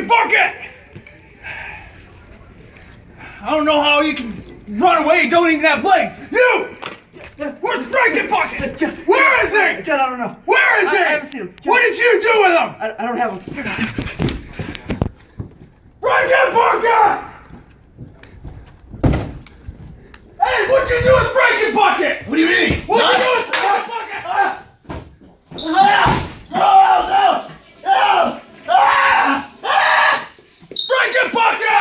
bucket! I don't know how you can run away and don't even have legs. You! Where's Franken Bucket? Where is he? John, I don't know. Where is he? I haven't seen him. John, what did you do with him? I don't have him. Franken Bucket! Hey, what'd you do with Franken Bucket? What do you mean? What'd you do with Franken Bucket? Franken Bucket!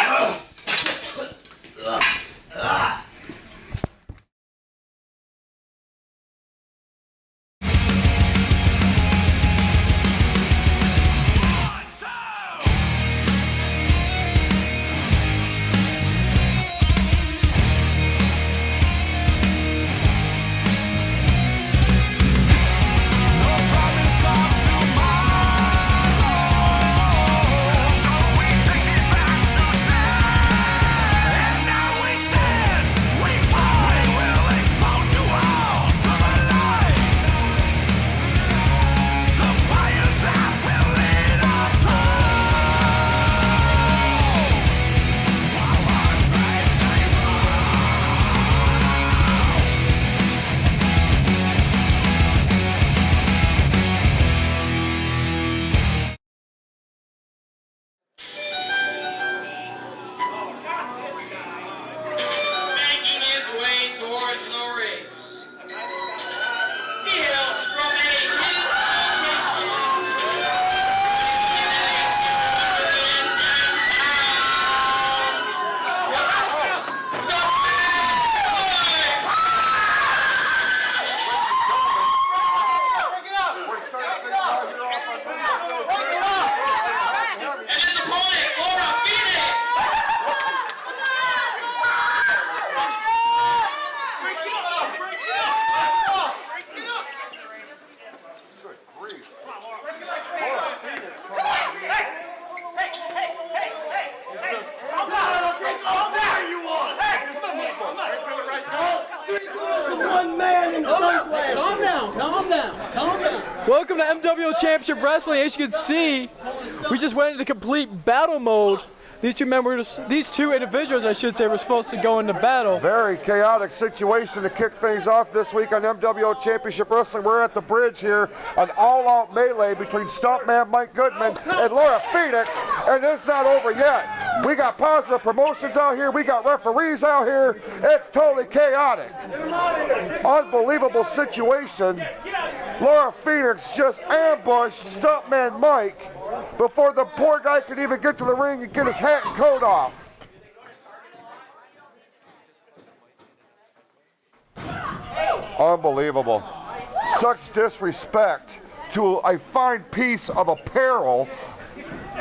Welcome to MWO Championship Wrestling. As you can see, we just went into complete battle mode. These two individuals, I should say, were supposed to go into battle. Very chaotic situation to kick things off this week on MWO Championship Wrestling. We're at the bridge here, an all-out melee between Stuntman Mike Goodman and Laura Phoenix, and it's not over yet. We got Positive Promotions out here, we got referees out here. It's totally chaotic. Unbelievable situation. Laura Phoenix just ambushed Stuntman Mike before the poor guy could even get to the ring and get his hat and coat off. Unbelievable. Such disrespect to a fine piece of apparel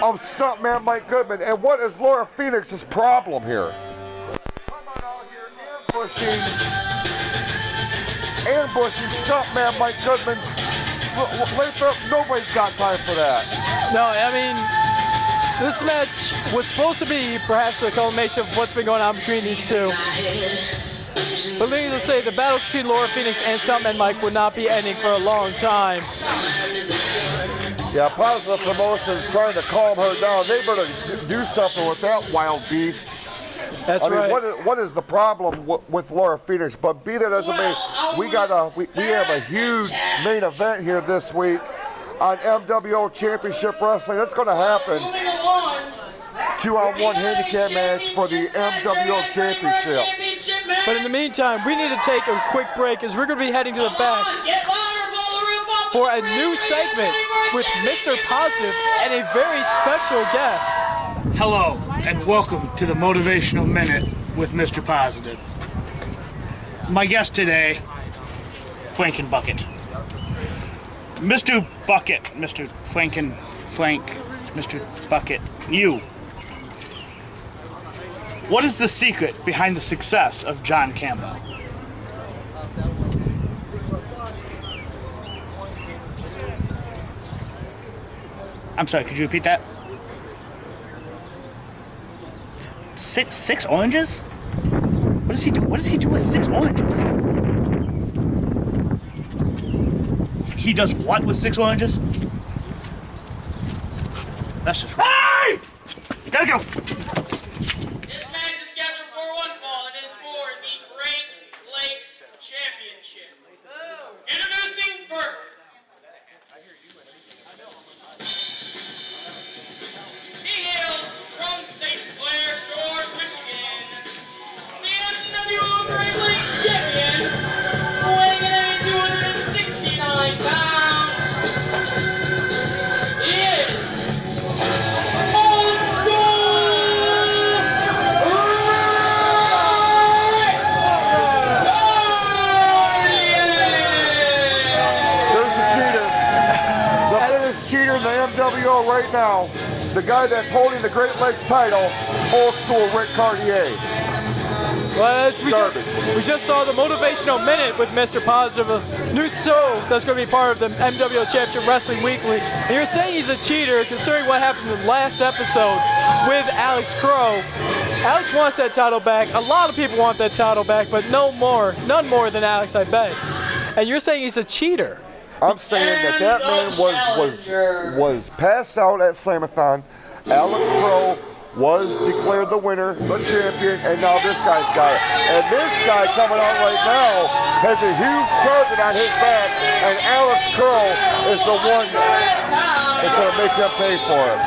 of Stuntman Mike Goodman. And what is Laura Phoenix's problem here? Come on out here ambushing Stuntman Mike Goodman. Lathrop, nobody's got time for that. No, I mean, this match was supposed to be perhaps a culmination of what's been going on between these two. But needless to say, the battle between Laura Phoenix and Stuntman Mike would not be ending for a long time. Yeah, Positive Promotions trying to calm her down. They better do something with that wild beast. That's right. What is the problem with Laura Phoenix? But be that as it may, we have a huge main event here this week on MWO Championship Wrestling. That's going to happen. 2-on-1 handicap match for the MWO Championship. But in the meantime, we need to take a quick break as we're going to be heading to the back for a new segment with Mr. Positive and a very special guest. Hello, and welcome to the Motivational Minute with Mr. Positive. My guest today, Franken Bucket. Mr. Bucket, Mr. Frank, Mr. Bucket, you. What is the secret behind the success of John Campo? I'm sorry, could you repeat that? Six oranges? What does he do? What does he do with 6 oranges? He does what with 6 oranges? That's just right. Hey! Gotta go. This match is scheduled for one fall. It is for the Great Lakes Championship. Introducing first. He hails from St. Clair Shores, Michigan. The MWO Great Lakes Champion, weighing in at 269 pounds. He is Old There's the cheater. The fittest cheater in the MWO right now. The guy that's holding the Great Lakes title, old school Rick Cartier. Well, we just saw the Motivational Minute with Mr. Positive, a new show that's going to be part of the MWO Championship Wrestling Weekly. And you're saying he's a cheater, considering what happened in the last episode with Alex Crow. Alex wants that title back. A lot of people want that title back, but none more than Alex, I bet. And you're saying he's a cheater. I'm saying that man was passed out at Slamathon. Alex Crow was declared the winner, the champion, and now this guy's got it. And this guy coming out right now has a huge target on his back, and Alex Crow is the one that's going to make him pay for it.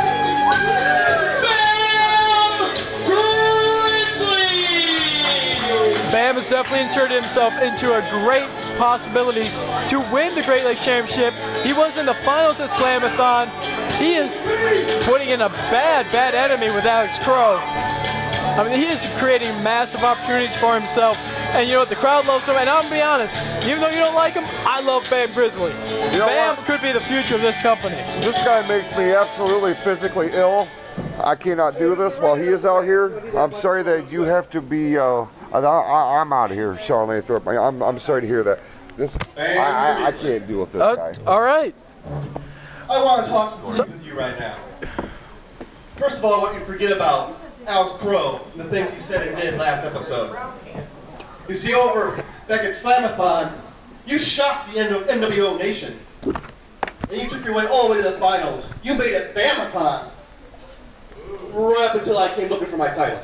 Bam has definitely inserted himself into a great possibility to win the Great Lakes Championship. He was in the finals at Slamathon. He is putting in a bad enemy with Alex Crow. I mean, he is creating massive opportunities for himself. And you know what? The crowd loves him. And I'm going to be honest, even though you don't like him, I love Bam Grizzly. Bam could be the future of this company. This guy makes me absolutely physically ill. I cannot do this while he is out here. I'm sorry that you have to be... I'm out of here, Charlene Thorpe. I'm sorry to hear that. I can't deal with this guy. All right. I want to talk some things with you right now. First of all, I want you to forget about Alex Crow and the things he said and did last episode. You see, over back at Slamathon, you shocked the MWO Nation. And you took your way all the way to the finals. You made it Bamathon. Right up until I came looking for my title.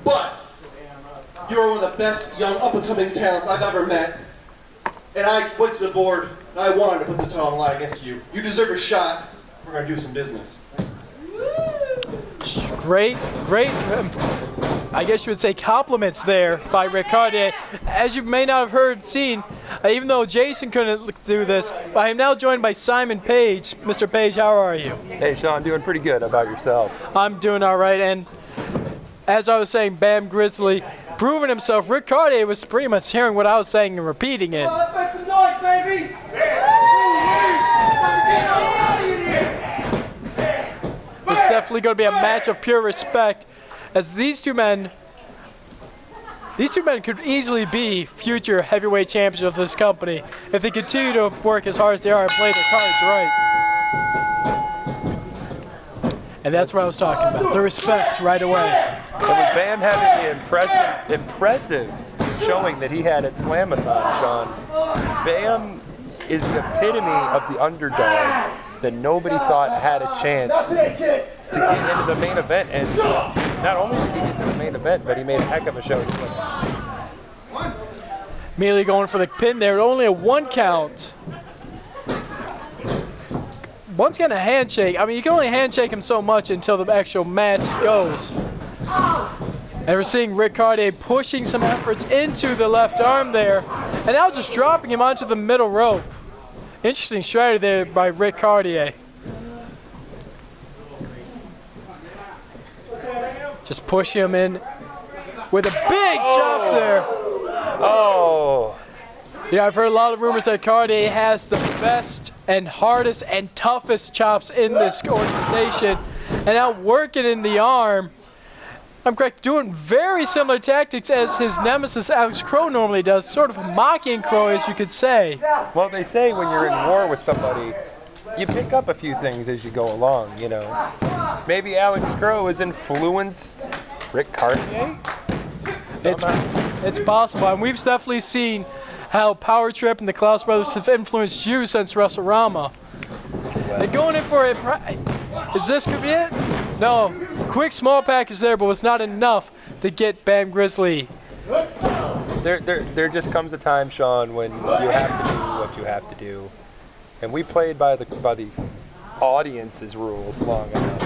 But you are one of the best young up-and-coming talents I've ever met. And I went to the board and I wanted to put this title on the line against you. You deserve a shot. We're going to do some business. Great, I guess you would say compliments there by Rick Cartier. As you may not have seen, even though Jason couldn't do this, I am now joined by Simon Page. Mr. Page, how are you? Hey Sean, doing pretty good. How about yourself? I'm doing all right, and as I was saying, Bam Grizzly proving himself. Rick Cartier was pretty much hearing what I was saying and repeating it. Let's make some noise, baby! It's definitely going to be a match of pure respect, as these two men could easily be future heavyweight champions of this company if they continue to work as hard as they are and play their cards right. And that's what I was talking about, the respect right away. And with Bam having the impressive showing that he had at Slamathon, Sean, Bam is the epitome of the underdog that nobody thought had a chance to get into the main event. And not only did he get to the main event, but he made a heck of a show. Immediately going for the pin there, only a 1 count. Once again, a handshake. I mean, you can only handshake him so much until the actual match goes. And we're seeing Rick Cartier pushing some efforts into the left arm there, and now just dropping him onto the middle rope. Interesting strategy there by Rick Cartier. Just push him in with a big chops there. Oh! Yeah, I've heard a lot of rumors that Cartier has the best and hardest and toughest chops in this organization. And now working in the arm, I'm correct, doing very similar tactics as his nemesis Alex Crow normally does, sort of mocking Crow, as you could say. Well, they say when you're in war with somebody, you pick up a few things as you go along, you know. Maybe Alex Crow has influenced Rick Cartier? It's possible, and we've definitely seen how Power Trip and the Klaus brothers have influenced you since WrestleRama. They're going in for it. Is this gonna be it? No, quick small package there, but was not enough to get Bam Grizzly. There just comes a time, Sean, when you have to do what you have to do. And we played by the audience's rules long enough.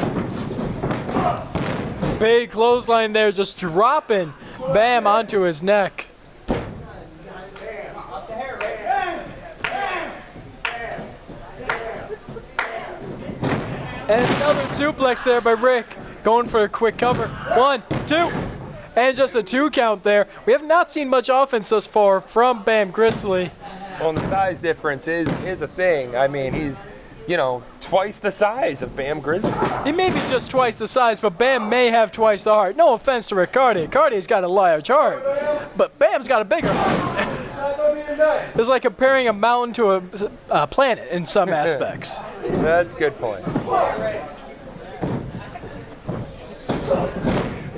Big clothesline there, just dropping Bam onto his neck. And another suplex there by Rick, going for a quick cover. 1, 2, and just a 2 count there. We have not seen much offense thus far from Bam Grizzly. Well, and the size difference is a thing. I mean, he's, you know, twice the size of Bam Grizzly. He may be just twice the size, but Bam may have twice the heart. No offense to Rick Cartier. Cartier's got a large heart, but Bam's got a bigger heart. It's like comparing a mountain to a planet in some aspects. That's a good point.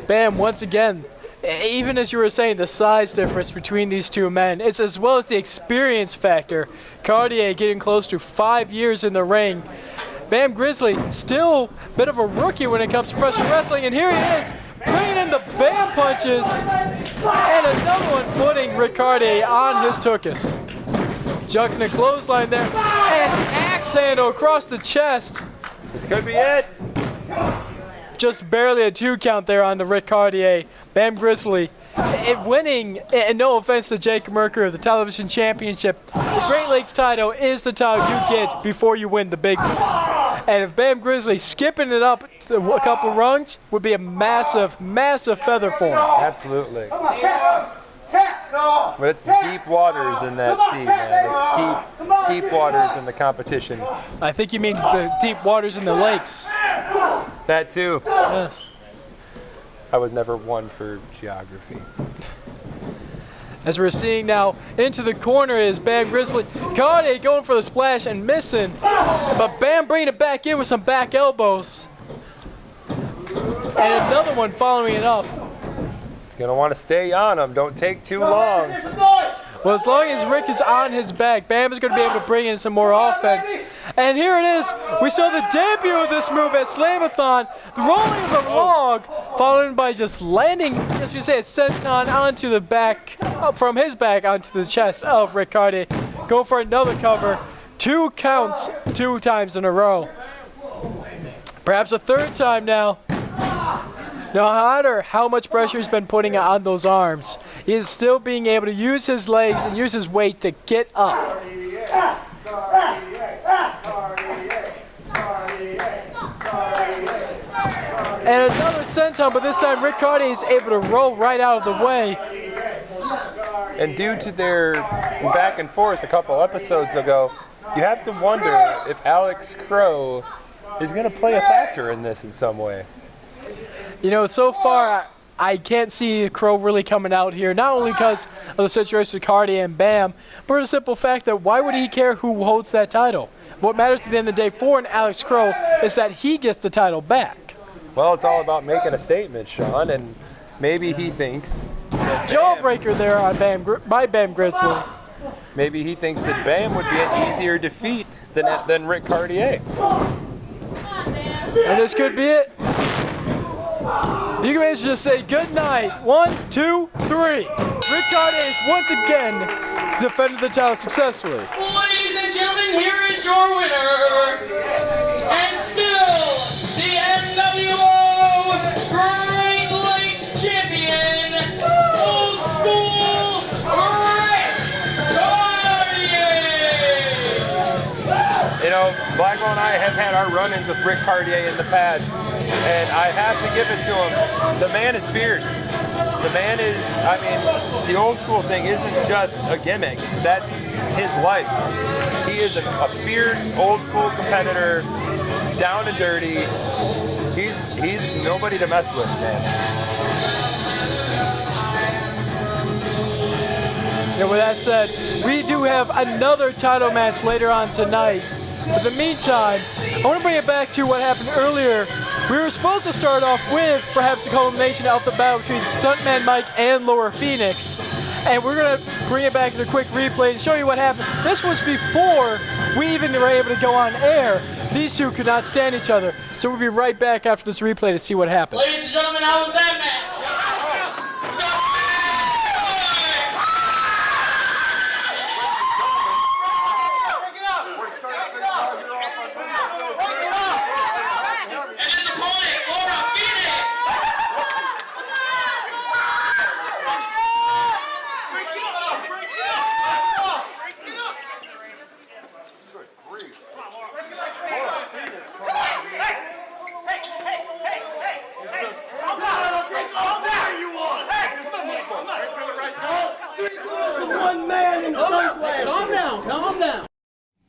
Bam, once again, even as you were saying, the size difference between these two men, it's as well as the experience factor. Cartier getting close to 5 years in the ring. Bam Grizzly still a bit of a rookie when it comes to professional wrestling, and here he is, bringing in the Bam punches, and another one putting Rick Cartier on his tuchus. Jucking a clothesline there, and axe handle across the chest. This could be it. Just barely a 2 count there on the Rick Cartier. Bam Grizzly winning, and no offense to Jake Mercury, the television championship. The Great Lakes title is the title you get before you win the big one. And if Bam Grizzly skipping it up a couple rungs would be a massive, massive feather for him. Absolutely. But it's deep waters in that sea, man. It's deep waters in the competition. I think you mean the deep waters in the lakes. That too. Yes. I was never one for geography. As we're seeing now, into the corner is Bam Grizzly. Cartier going for the splash and missing. But Bam bringing it back in with some back elbows. And another one following it up. He's going to want to stay on him. Don't take too long. Well, as long as Rick is on his back, Bam is going to be able to bring in some more offense. And here it is. We saw the debut of this move at Slamathon. The rolling of the log, followed by just landing, as you say, a senton onto the back, from his back onto the chest of Rick Cartier. Go for another cover. 2 counts, 2 times in a row. Perhaps a 3rd time now. No matter how much pressure he's been putting on those arms, he is still being able to use his legs and use his weight to get up. And another senton, but this time Rick Cartier is able to roll right out of the way. And due to their back and forth a couple episodes ago, you have to wonder if Alex Crow is going to play a factor in this in some way. You know, so far, I can't see Crow really coming out here, not only because of the situation with Cartier and Bam, but for the simple fact that why would he care who holds that title? What matters at the end of the day for an Alex Crow is that he gets the title back. Well, it's all about making a statement, Sean, and maybe he thinks that Jawbreaker there on by Bam Grizzly. Maybe he thinks that Bam would be an easier defeat than Rick Cartier. And this could be it. You can maybe just say good night. 1, 2, 3. Rick Cartier has once again defended the title successfully. Ladies and gentlemen, here is your winner, and still the MWO Great Lakes Champion, Old School Rick Cartier. You know, Blackwell and I have had our run-ins with Rick Cartier in the past, and I have to give it to him. The man is fierce. The man is, I mean, the old school thing isn't just a gimmick. That's his life. He is a fierce, old school competitor, down and dirty. He's nobody to mess with, man. And with that said, we do have another title match later on tonight. But in the meantime, I want to bring it back to what happened earlier. We were supposed to start off with perhaps a culmination of the battle between Stuntman Mike and Laura Phoenix. And we're going to bring it back to a quick replay and show you what happened. This was before we even were able to go on air. These two could not stand each other. So So we'll be right back after this replay to see what happens. Ladies and gentlemen, how was that match? And his opponent, Laura Phoenix.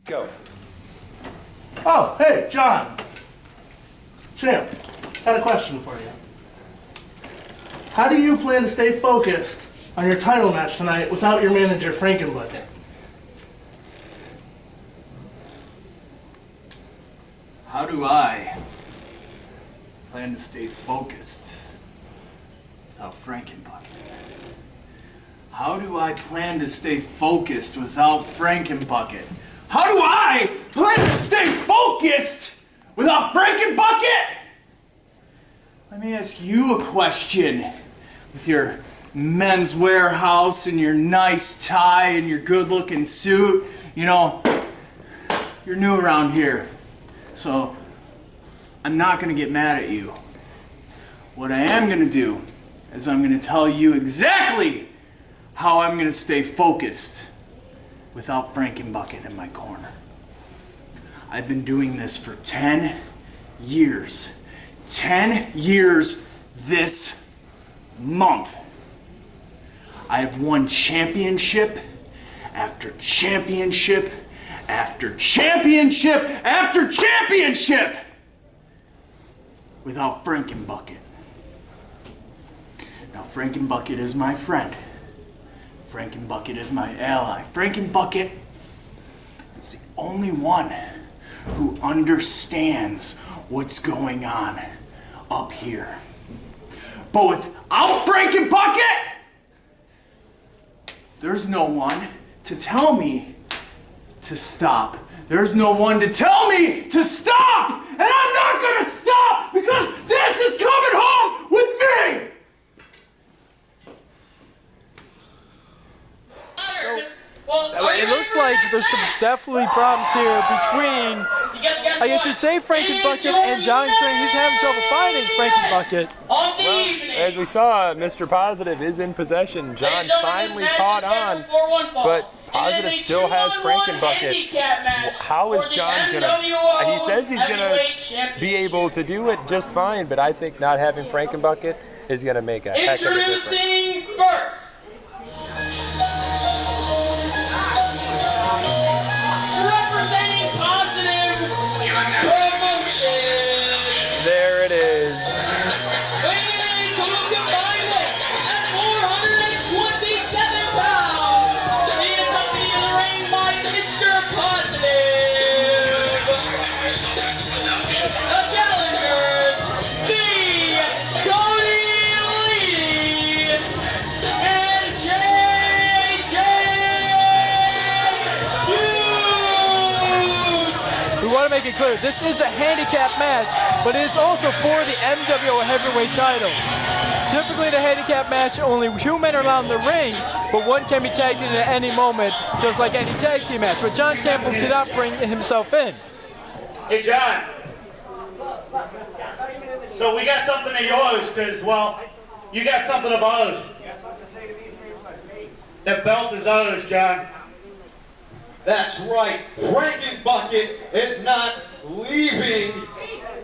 Go. Oh, hey, John. Champ, got a question for you. How do you plan to stay focused on your title match tonight without your manager, Frankenbucket? How do I plan to stay focused without Frankenbucket? How do I plan to stay focused without Frankenbucket? How do I plan to stay focused without Frankenbucket? Let me ask you a question. With your Men's Warehouse and your nice tie and your good-looking suit, you know, you're new around here. So, I'm not going to get mad at you. What I am going to do is I'm going to tell you exactly how I'm going to stay focused without Frankenbucket in my corner. I've been doing this for 10 years. 10 years this month. I have won championship after championship after championship after championship without Frankenbucket. Now Frankenbucket is my friend. Frankenbucket is my ally. Frankenbucket is the only one who understands what's going on up here. But without Frankenbucket, there's no one to tell me to stop. There's no one to tell me to stop! And I'm not gonna stop because this is coming home with me! It looks like there's some definitely problems here between, I guess you'd say, Frankenbucket and John String. He's having trouble finding Frankenbucket. As we saw, Mr. Positive is in possession. John finally caught on, but Positive still has Frankenbucket. How is John gonna? He says he's gonna be able to do it just fine, but I think not having Frankenbucket is gonna make a heck of a difference. Introducing first. Representing Positive Promotion. There it is. Weighing in to a combined weight at 427 pounds. He is accompanied in the ring by Mr. Positive. The challengers, the Cody Lee and JJ Hughes. We want to make it clear, this is a handicap match, but it is also for the MWO heavyweight title. Typically in a handicap match, only 2 men are allowed in the ring, but one can be tagged in at any moment, just like any tag team match. But John Campo did not bring himself in. Hey, John. So we got something of yours, because, well, you got something of ours. The belt is ours, John. That's right. Frankenbucket is not leaving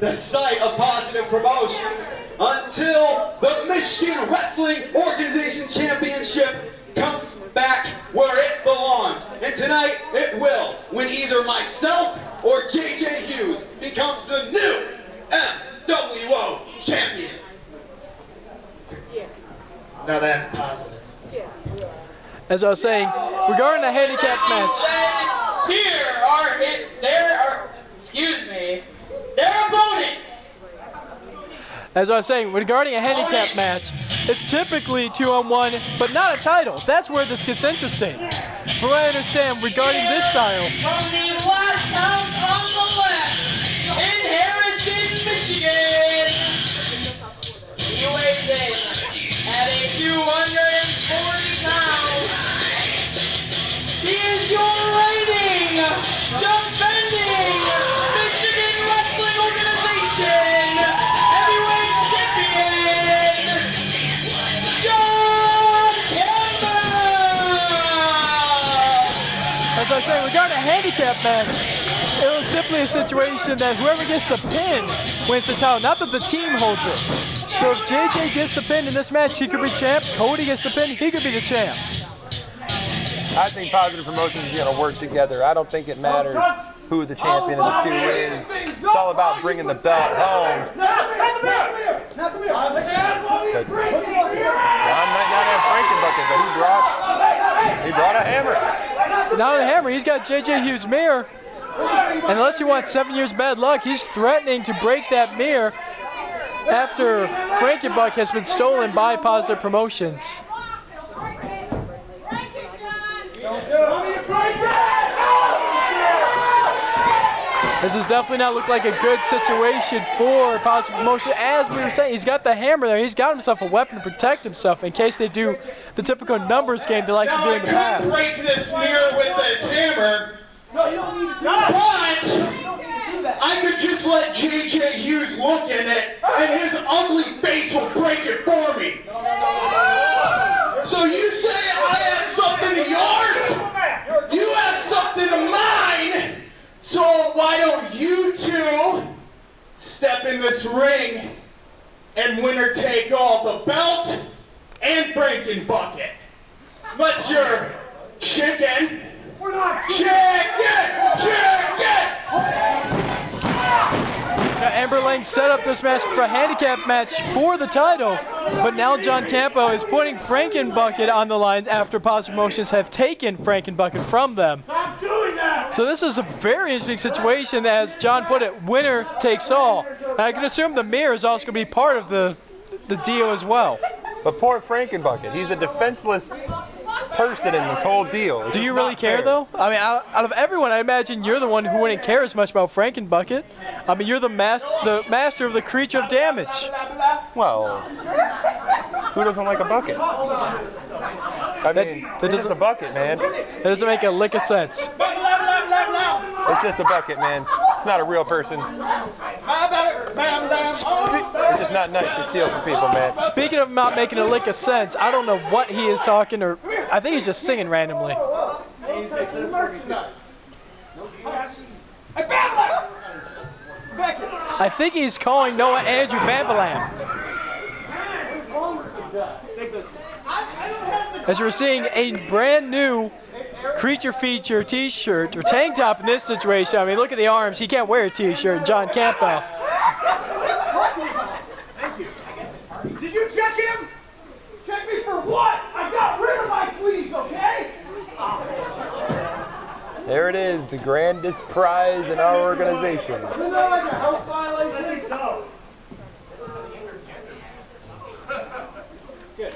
the site of Positive Promotions until the Michigan Wrestling Organization Championship comes back where it belongs. And tonight it will, when either myself or JJ Hughes becomes the new MWO champion. Now that's positive. As I was saying, regarding the handicap match, their opponents. as I was saying, regarding a handicap match, it's typically 2-on-1, but not a title. That's where this gets interesting. From what I understand, regarding this style, From the last house on the left, in Harrison, Michigan. was saying, regarding a handicap match, it was simply a situation that whoever gets the pin wins the title, not that the team holds it. So if JJ gets the pin in this match, he could be champ. Cody gets the pin, he could be the champ. I think Positive Promotions is going to work together. I don't think it matters who the champion of the two is. It's all about bringing the belt home. John might not have Frankenbucket, but he brought a hammer. Not a hammer, he's got JJ Hughes' mirror. And unless he wants 7 years bad luck, he's threatening to break that mirror after Frankenbuck has been stolen by Positive Promotions. This does definitely not look like a good situation for Positive Promotion. As we were saying, he's got the hammer there. He's got himself a weapon to protect himself in case they do the typical numbers game they like to do in the past. Break this mirror with this hammer. No, you don't need to do that. But I could just let JJ Hughes look in it, and his ugly face will break it for me. So you say I have something to yours? You have something to mine. So why don't you two step in this ring and winner take all, the belt and Frankenbucket? Unless you're chicken. We're not chicken! Now, Amber Lang set up this match for a handicap match for the title, but now John Campo is putting Frankenbucket on the line after Positive Promotions have taken Frankenbucket from them. Stop doing that! So this is a very interesting situation, as John put it, winner takes all. And I can assume the mirror is also going to be part of the deal as well. But poor Frankenbucket, he's a defenseless person in this whole deal. Do you really care, though? I mean, out of everyone, I imagine you're the one who wouldn't care as much about Frankenbucket. I mean, you're the master of the creature of damage. Well, who doesn't like a bucket? I mean, it's just a bucket, man. That doesn't make a lick of sense. It's just a bucket, man. It's not a real person. It's just not nice to steal from people, man. Speaking of not making a lick of sense, I don't know what he is talking, or I think he's just singing randomly. I think he's calling Noah Andrew Bambalam. As we're seeing a brand new creature feature t-shirt or tank top in this situation. I mean, look at the arms. He can't wear a t-shirt. John Campo. Thank you. Did you check him? Check me for what? I got rid of my fleas, okay? There it is, the grandest prize in our organization. Isn't that like a health violation? I think so. Good.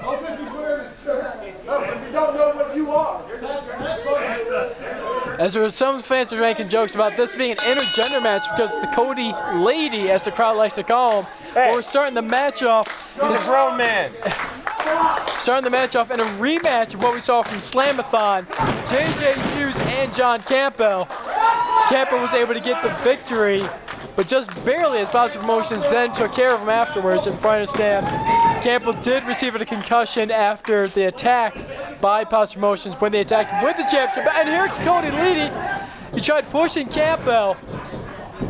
Oh, because he's wearing a shirt. No, because you don't know what you are. As there were some fans were making jokes about this being an intergender match because the Cody lady, as the crowd likes to call him, we're starting the match off. He's a grown man. Starting the match off in a rematch of what we saw from Slamathon. JJ Hughes and John Campo. Campo was able to get the victory, but just barely, as Positive Promotions then took care of him afterwards in front of Stan. Campo did receive a concussion after the attack by Positive Promotions when they attacked him with the championship. And here's Cody leading. He tried pushing Campo,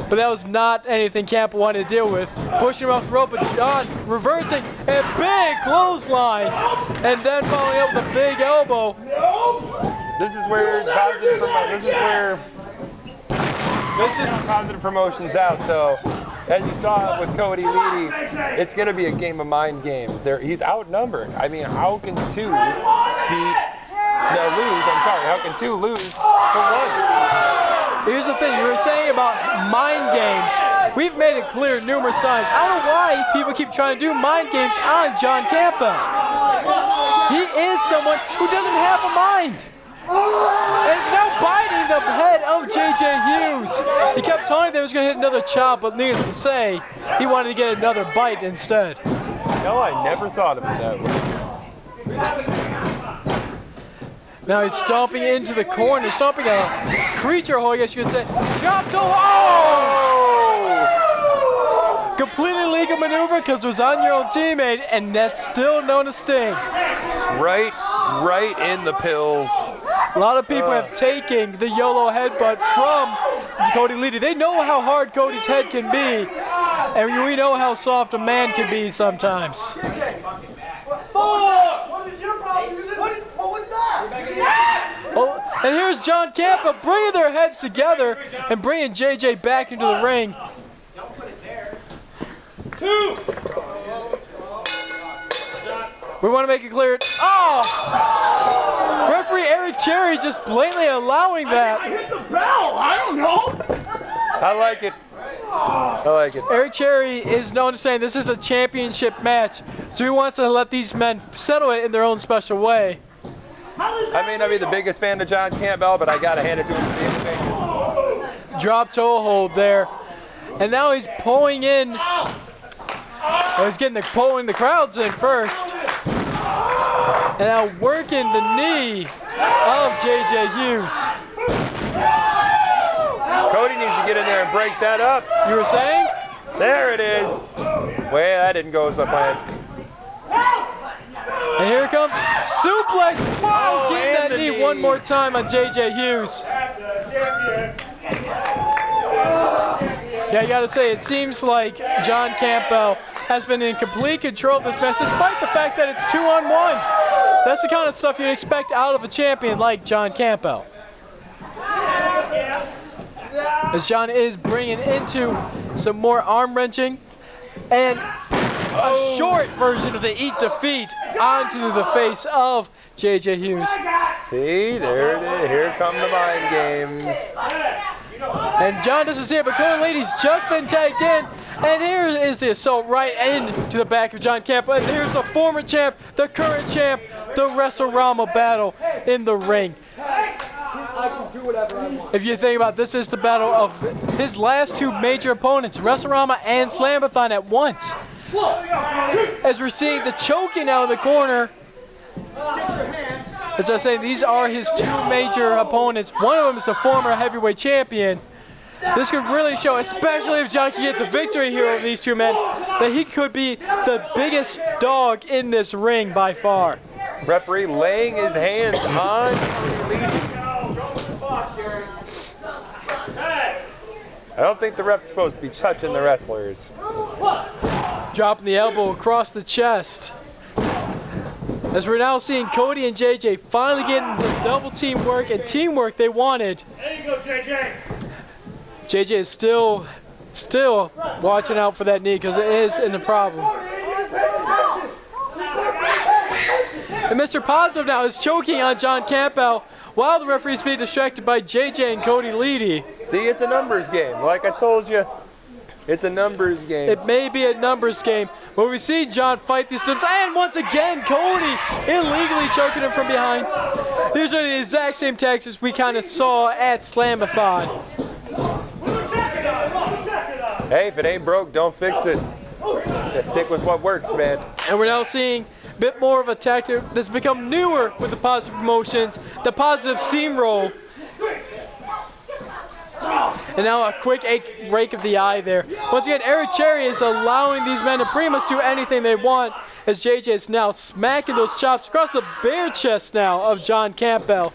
but that was not anything Campo wanted to deal with. Pushing him off the rope, but John reversing a big clothesline, and then following up with a big elbow. This is where Positive Promotions out. So, as you saw with Cody leading, it's going to be a game of mind games. He's outnumbered. I mean, how can two How can two lose for one? Here's the thing, you were saying about mind games. We've made it clear numerous times. I don't know why people keep trying to do mind games on John Campo. He is someone who doesn't have a mind. And it's now biting the head of JJ Hughes. He kept telling them he was going to hit another chop, but needless to say, he wanted to get another bite instead. No, I never thought of it that way. Now he's stomping into the corner, stomping a creature hole, I guess you could say. Drop to, oh! Completely legal maneuver because it was on your own teammate, and that's still known as Sting. Right in the pills. A lot of people have taken the YOLO headbutt from Cody Leedy. They know how hard Cody's head can be, and we know how soft a man can be sometimes. What is your problem? What was that? Oh, and here's John Campo bringing their heads together and bringing JJ back into the ring. We want to make it clear. Oh! Referee Eric Cherry just blatantly allowing that. I hit the bell. I don't know. I like it. I like it. Eric Cherry is known to saying this is a championship match, so he wants to let these men settle it in their own special way. I may not be the biggest fan of John Campbell, but I gotta hand it to him for the information. Drop toe hold there. And now he's pulling in. Well, he's getting pulling the crowds in first. And now working the knee of JJ Hughes. Cody needs to get in there and break that up. You were saying? There it is. Well, that didn't go as I planned. And here it comes. Suplex. Wow, Oh, getting that and the knee knee. one more time on JJ Hughes. Yeah, I gotta say, it seems like John Campbell has been in complete control of this match, despite the fact that it's 2-on-1. That's the kind of stuff you'd expect out of a champion like John Campbell. As John is bringing into some more arm wrenching and a short version of the eat defeat onto the face of JJ Hughes. See, there it is. Here come the mind games. And John doesn't see it, but Cody Leedy's just been tagged in. And here is the assault right into the back of John Campo. And here's the former champ, the current champ, the WrestleRama battle in the ring. If you think about it, this is the battle of his last two major opponents, WrestleRama and Slamathon at once. As we're seeing the choking out of the corner. As I say, these are his two major opponents. One of them is the former heavyweight champion. This could really show, especially if John can get the victory here over these two men, that he could be the biggest dog in this ring by far. Referee laying his hands on Leedy. I don't think the ref's supposed to be touching the wrestlers. Dropping the elbow across the chest. As we're now seeing Cody and JJ finally getting the double teamwork and teamwork they wanted. There you go, JJ. JJ is still watching out for that knee because it is in the problem. And Mr. Positive now is choking on John Campbell while the referee's being distracted by JJ and Cody Leedy. See, it's a numbers game. Like I told you, it's a numbers game. It may be a numbers game, but we see John fight these steps, and once again, Cody illegally choking him from behind. These are the exact same tactics we kind of saw at Slamathon. Hey, if it ain't broke, don't fix it. Just stick with what works, man. And we're now seeing a bit more of a tactic that's become newer with the Positive Promotions, the Positive Steamroll. And now a quick rake of the eye there. Once again, Eric Cherry is allowing these men to pretty much do anything they want, as JJ is now smacking those chops across the bare chest now of John Campbell.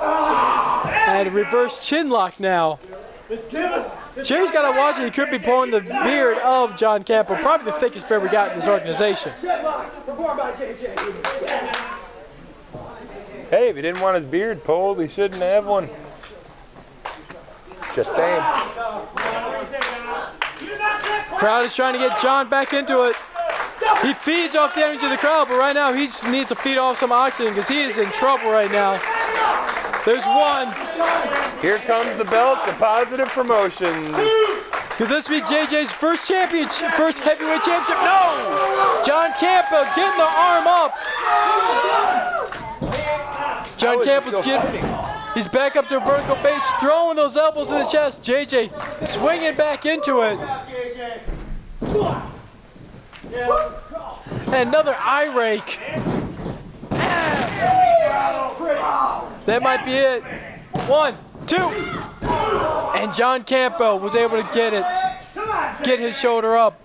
And a reverse chin lock now. Cherry's got to watch it. He could be pulling the beard of John Campbell, probably the thickest beard we got in this organization. Hey, if he didn't want his beard pulled, he shouldn't have one. Just saying. Crowd is trying to get John back into it. He feeds off the energy of the crowd, but right now he needs to feed off some oxygen because he is in trouble right now. There's one. Here comes the belt, the Positive Promotions. Could this be JJ's first championship, first heavyweight championship? No! John Campbell getting the arm up. John Campbell's getting. He's back up to a vertical base, throwing those elbows in the chest. JJ swinging back into it. And another eye rake. That might be it. 1, 2. And John Campo was able to get his shoulder up.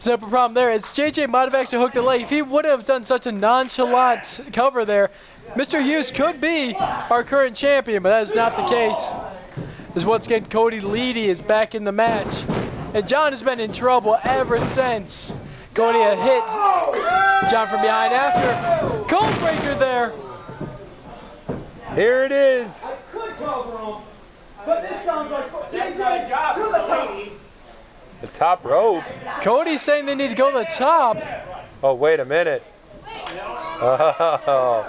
Simple problem there is JJ might have actually hooked the leg. If he would have done such a nonchalant cover there, Mr. Hughes could be our current champion, but that is not the case. As once again, Cody Leedy is back in the match. And John has been in trouble ever since Cody had hit John from behind after. Code breaker there. Here it is. I could call wrong, but this sounds like JJ to the top. The top rope. Cody's saying they need to go to the top. Oh, wait a minute. Oh.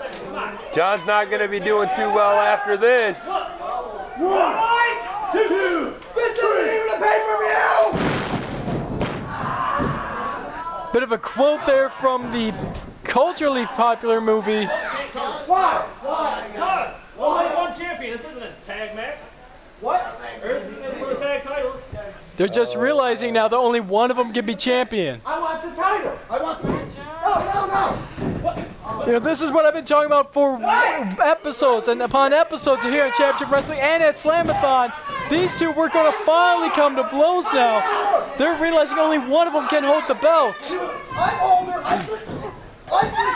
John's not going to be doing too well after this. 1, 2, this isn't even a pay-per-view! Bit of a quote there from the culturally popular movie. Why? Only one champion. This isn't a tag match. What? Or this isn't for the tag titles. They're just realizing now that only one of them can be champion. I want the title. I want the... No. You know, this is what I've been talking about for episodes and upon episodes here at Championship Wrestling and at Slamathon. These two were going to finally come to blows now. They're realizing only one of them can hold the belt. I'm older. I sleep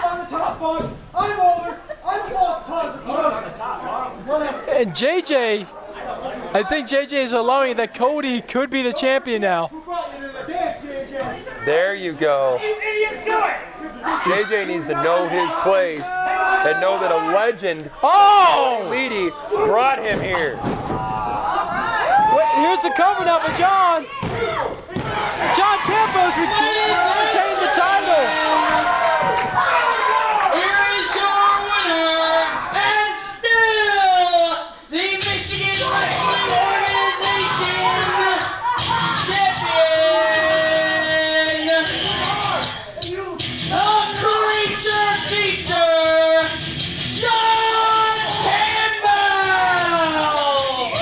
on the top bunk. I'm older. I'm the most positive. And JJ, I think JJ is allowing that Cody could be the champion now. Who brought you to the dance, JJ? There you go. JJ needs to know his place and know that a legend, Leedy, brought him here. Here's the cover now for John. John Campo's retained the title. Here is your winner, and still the Michigan Wrestling Organization champion, the creature feature, John Campbell.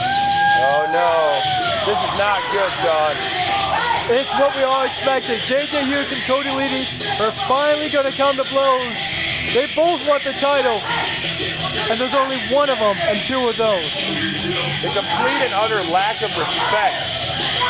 Oh no, this is not good, John. It's what we all expected. JJ Hughes and Cody Leedy are finally going to come to blows. They both want the title, and there's only one of them and two of those. The complete and utter lack of respect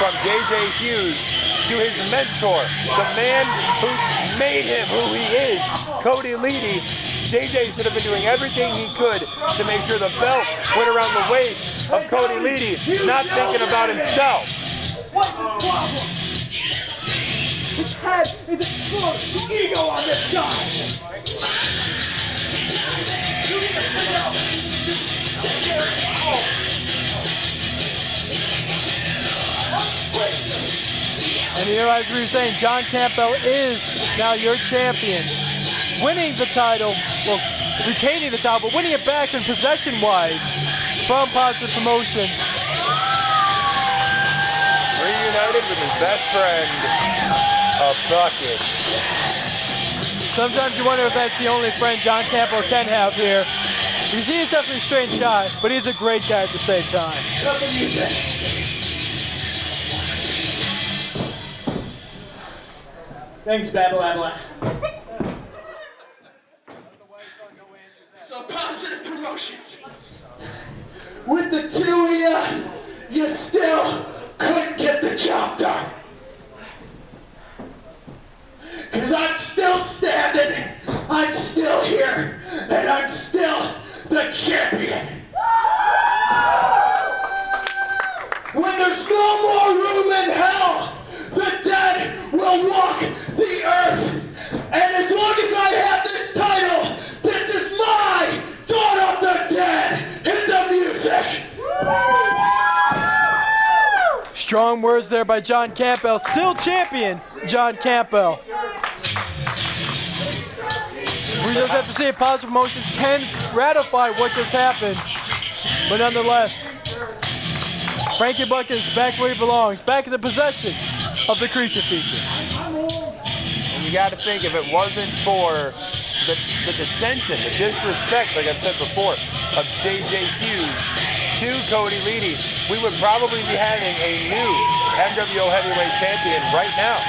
from JJ Hughes to his mentor, the man who made him who he is, Cody Leedy. JJ should have been doing everything he could to make sure the belt went around the waist of Cody Leedy, not thinking about himself. What's his problem? His head is exploding. The ego on this guy. And you know, as we were saying, John Campbell is now your champion. Winning the title, well, retaining the title, but winning it back in possession-wise from Positive Promotions. Reunited with his best friend, a bucket. Sometimes you wonder if that's the only friend John Campbell can have here. Because he is definitely a strange guy, but he's a great guy at the same time. Thanks, Babble. So Positive Promotions. With the two of you still couldn't get the job done. Cause I'm still standing, I'm still here, and I'm still the champion. When there's no more room in hell, the dead will walk the earth. And as long as I have this title, this is my Dawn of the Dead in the music. Strong words there by John Campbell. Still champion, John Campbell. We just have to see if Positive Promotions can ratify what just happened. But nonetheless, Frankie Bucket is back where he belongs, back in the possession of the creature feature. And you got to think, if it wasn't for the dissension, the disrespect, like I've said before, of JJ Hughes to Cody Leedy, we would probably be having a new MWO heavyweight champion right now.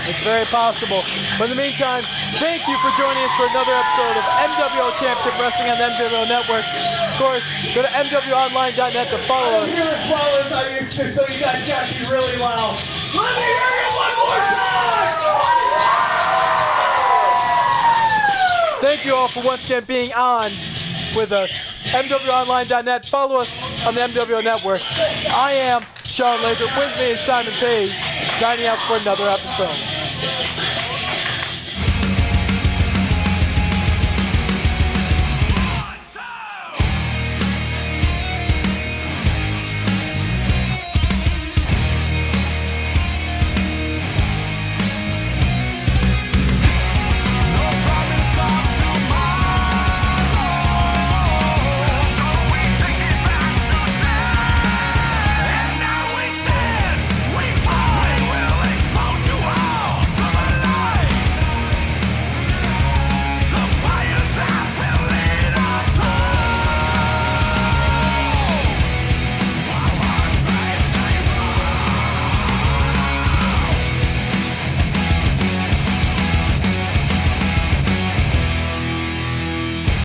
It's very possible. But in the meantime, thank you for joining us for another episode of MWO Championship Wrestling on the MWO Network. Of course, go to MWOnline.net to follow us. I'm here as well as I used to, so you guys gotta be really loud. Let me hear you one more time! Thank you all for once again being on with us. MWOnline.net. Follow us on the MWO Network. I am Sean Lager. With me is Simon Page. Signing out for another episode.